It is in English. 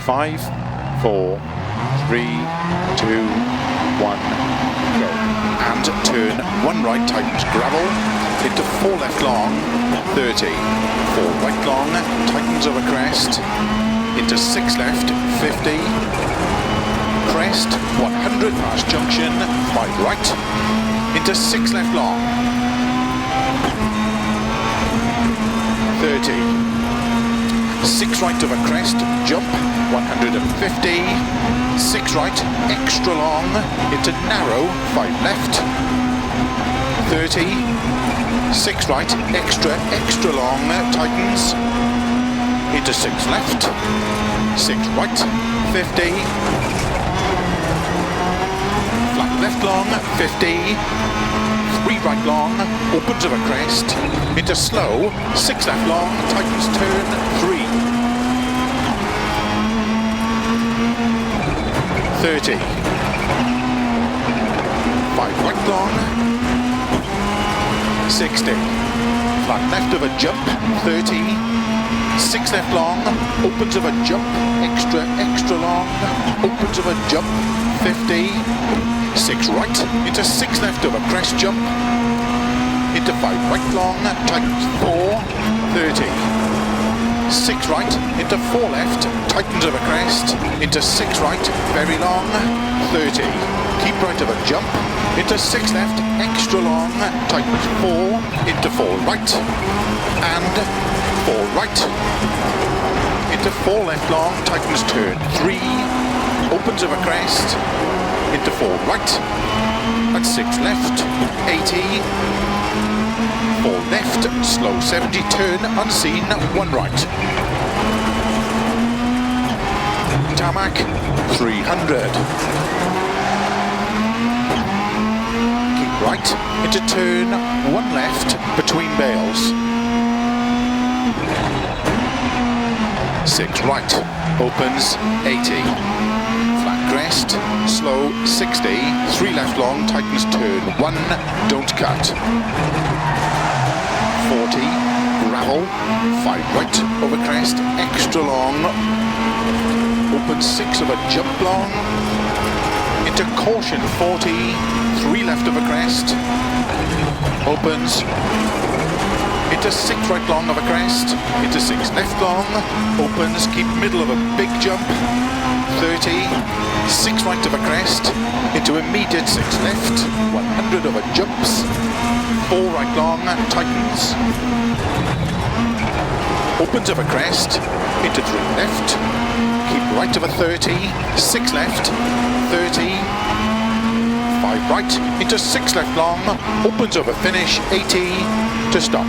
5, 4, 3, 2, 1, go. And turn 1 right, tightens gravel, into 4 left long, 30. 4 right long, tightens over crest, into 6 left, 50. Crest, 100 past junction, 5 right, into 6 left long, 30. 6 right over crest, jump, 150. 6 right, extra long, into narrow, 5 left, 30. 6 right, extra long, tightens, into 6 left, 6 right, 50. Flat left long, 50. 3 right long, opens over crest, into slow, 6 left long, tightens turn, 3. 30. 5 right long, 60. Flat left of a jump, 30. 6 left long, opens of a jump, extra long, opens of a jump, 50. 6 right, into 6 left of a crest jump, into 5 right long, tightens 4, 30. 6 right, into 4 left, tightens of a crest, into 6 right, very long, 30. Keep right of a jump, into 6 left, extra long, tightens 4, into 4 right, and 4 right, into 4 left long, tightens turn 3, opens of a crest, into 4 right, and 6 left, 80, 4 left, slow 70, turn unseen, 1 right. Tarmac, 300. Keep right, into turn 1 left, between bales. 6 right, opens, 80. Crest, slow 60, 3 left long, tightens turn 1, don't cut. 40, gravel, 5 right over crest, extra long, opens 6 of a jump long, into caution 40, 3 left over crest, opens, into 6 right long of a crest, into 6 left long, opens, keep middle of a big jump, 30, 6 right of a crest, into immediate 6 left, 100 over jumps, 4 right long, tightens, opens of a crest, into 3 left, keep right of a 30, 6 left, 30, 5 right, into 6 left long, opens over finish, 80, to stop.